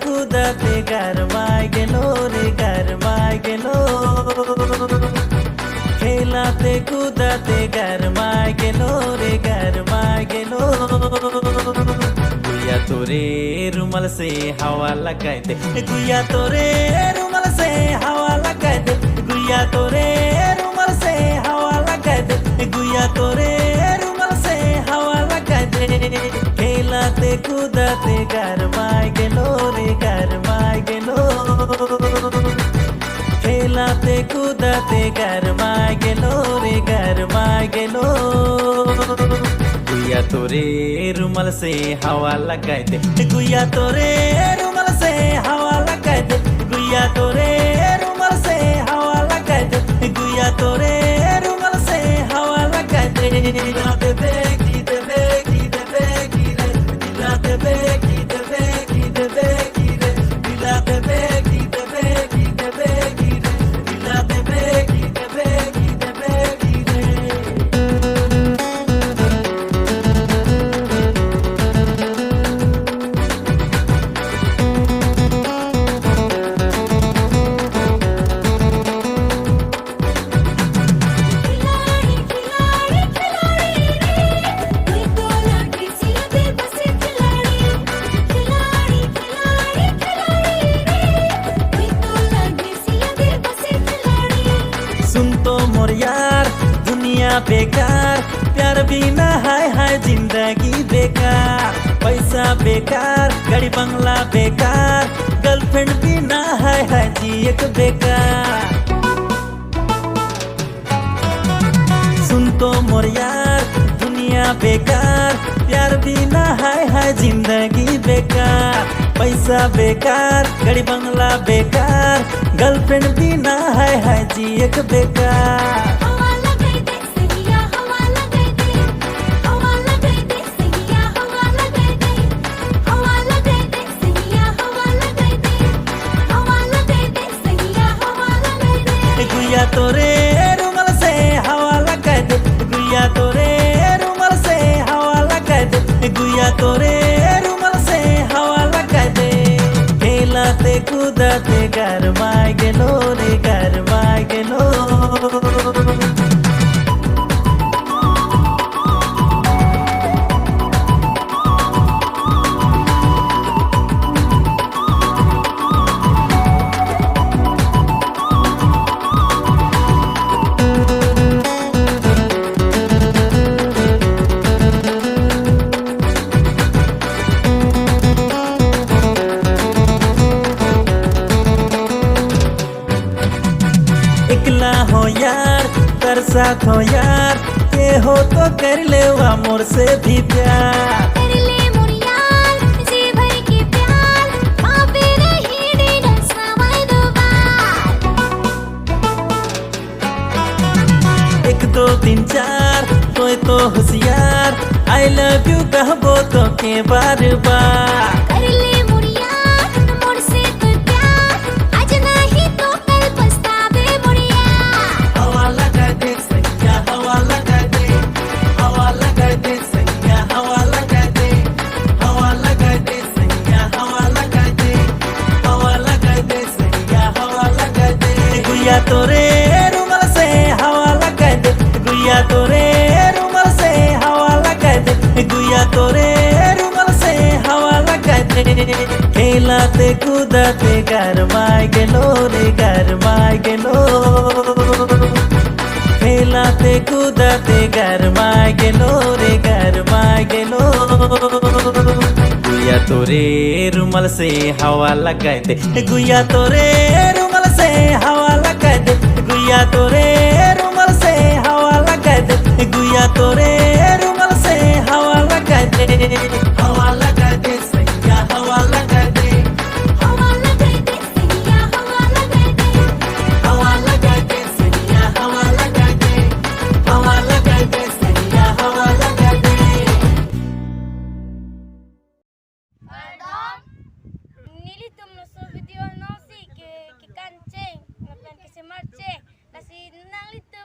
कुदाते गरमाय गेलो रे गरमाय गेलो खेलाते कुदाते गरमाय गेलो रे गरमाय गेलो गुया तोरे रुमाल से हवा लगाए दे गुया तोरे रुमाल से हवा लगाए दे गुया तोरे रुमाल से हवा लगाए दे गुया तोरे रुमाल से हवा लगाए दे खेलाते कुदाते गरमाय गेलो रे गरमाय गेलो खेलाते कुदाते गरमाय गेलो रे गरमाय गेलो गुया तोरे रुमाल से हवा लगाए दे गुया तोरे रुमाल से हवा लगाए दे गुया तोरे रुमाल से हवा लगाए दे गुया तोरे रुमाल से हवा लगाए दे दिलाते बेकी दे बेकी दे बेकी रे दिलाते बेकी दे बेकी दे बेकी रे दिलाते बेकी दे बेकी दे बेकी रे दिलाते बेकी दे बेकी दे बेकी रे मोर यार दुनिया बेकार प्यार बिना हाय हाय जिंदगी बेकार पैसा बेकार गाड़ी बंगला बेकार गर्लफ्रेंड बिना हाय हाय जिए बेकार सुन तो मोर यार दुनिया बेकार प्यार बिना हाय हाय जिंदगी बेकार पैसा बेकार गाड़ी बंगला बेकार गर्लफ्रेंड बिना हाय हाय जिए बेकार गुया तोरे रुमाल से हवा लगाए दे गुया तोरे रुमाल से हवा लगाए दे गुया तोरे रुमाल से हवा लगाए दे खेलाते कुदाते गरमाय गेलो रे गरमाय गेलो इकला हो यार कर साथ हो यार के हो तो कर ले मोर से भी प्यार कर ले मोर यार जी भर के प्यार पापे नहीं देना सवाई दो बार एक दो तीन चार तो होशियार आई लव यू कहबो तो के बार बार कर ले मोर यार मोर से तो प्यार आज नहीं तो कल पछतावे मोर यार हवा लगा दे सैया हवा लगा दे हवा लगा दे सैया हवा लगा दे हवा लगा दे सैया हवा लगा दे हवा लगा दे सैया हवा लगा दे गुया तोरे रुमाल से हवा लगा दे गुया तोरे रुमाल से हवा लगा दे गुया तोरे रुमाल से हवा लगा दे खेलाते कुदाते गरमाय गेलो रे गरमाय गेलो खेलाते कुदाते गरमाय गेलो रे गरमाय गेलो गुया तोरे रुमाल से हवा लगाए दे गुया तोरे रुमाल से हवा लगाए दे गुया तोरे रुमाल से हवा लगाए दे गुया तोरे रुमाल से हवा लगाए दे हवा लगाए दे सैया हवा लगाए दे हवा लगाए दे सैया हवा लगाए दे हवा लगाए दे सैया हवा लगाए दे हवा लगाए दे सैया हवा लगाए दे Pardon? Nilito mo sa video no si que canceng, na plan que se marche, kasi nang lito